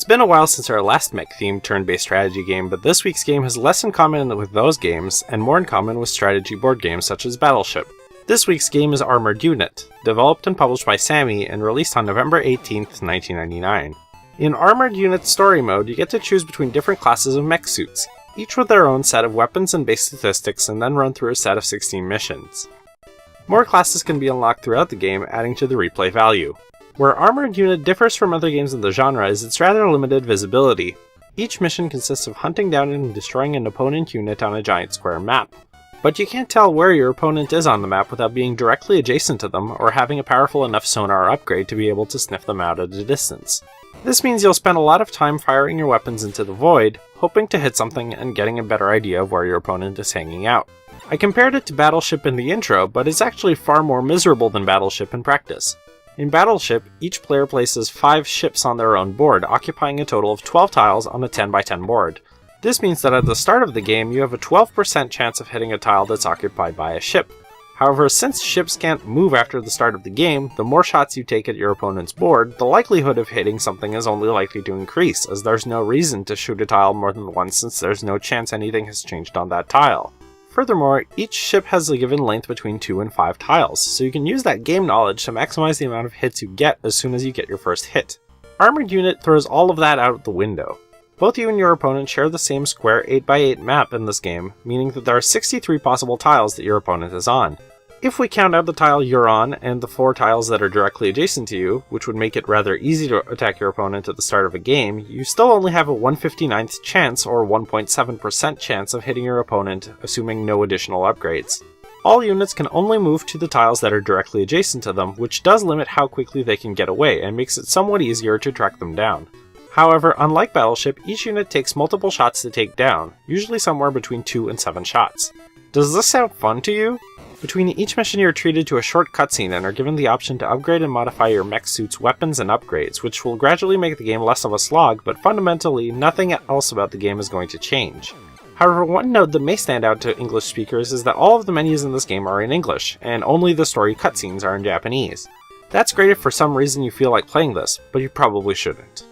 been a while since our last mech-themed turn-based strategy game, but this week's game has less in common with those games, and more in common with strategy board games such as Battleship. This week's game is Armored Unit, developed and published by Sammy and released on November 18th, 1999. In Armored Unit story mode, you get to choose between different classes of mech suits, each with their own set of weapons and base statistics, and then run through a set of 16 missions. More classes can be unlocked throughout the game, adding to the replay value. Where Armored Unit differs from other games in the genre is its rather limited visibility. Each mission consists of hunting down and destroying an opponent unit on a giant square map. But you can't tell where your opponent is on the map without being directly adjacent to them or having a powerful enough sonar upgrade to be able to sniff them out at a distance. This means you'll spend a lot of time firing your weapons into the void, hoping to hit something and getting a better idea of where your opponent is hanging out. I compared it to Battleship in the intro, but it's actually far more miserable than Battleship in practice. In Battleship, each player places 5 ships on their own board, occupying a total of 12 tiles on a 10x10 board. This means that at the start of the game, you have a 12% chance of hitting a tile that's occupied by a ship. However, since ships can't move after the start of the game, the more shots you take at your opponent's board, the likelihood of hitting something is only likely to increase, as there's no reason to shoot a tile more than once since there's no chance anything has changed on that tile. Furthermore, each ship has a given length between 2 and 5 tiles, so you can use that game knowledge to maximize the amount of hits you get as soon as you get your first hit. Armored Unit throws all of that out the window. Both you and your opponent share the same square 8x8 map in this game, meaning that there are 63 possible tiles that your opponent is on. If we count out the tile you're on and the 4 tiles that are directly adjacent to you, which would make it rather easy to attack your opponent at the start of a game, you still only have a 1/59th chance or 1.7% chance of hitting your opponent, assuming no additional upgrades. All units can only move to the tiles that are directly adjacent to them, which does limit how quickly they can get away and makes it somewhat easier to track them down. However, unlike Battleship, each unit takes multiple shots to take down, usually somewhere between 2 and 7 shots. Does this sound fun to you? Between each mission you are treated to a short cutscene and are given the option to upgrade and modify your mech suit's weapons and upgrades, which will gradually make the game less of a slog, but fundamentally nothing else about the game is going to change. However, one note that may stand out to English speakers is that all of the menus in this game are in English, and only the story cutscenes are in Japanese. That's great if for some reason you feel like playing this, but you probably shouldn't.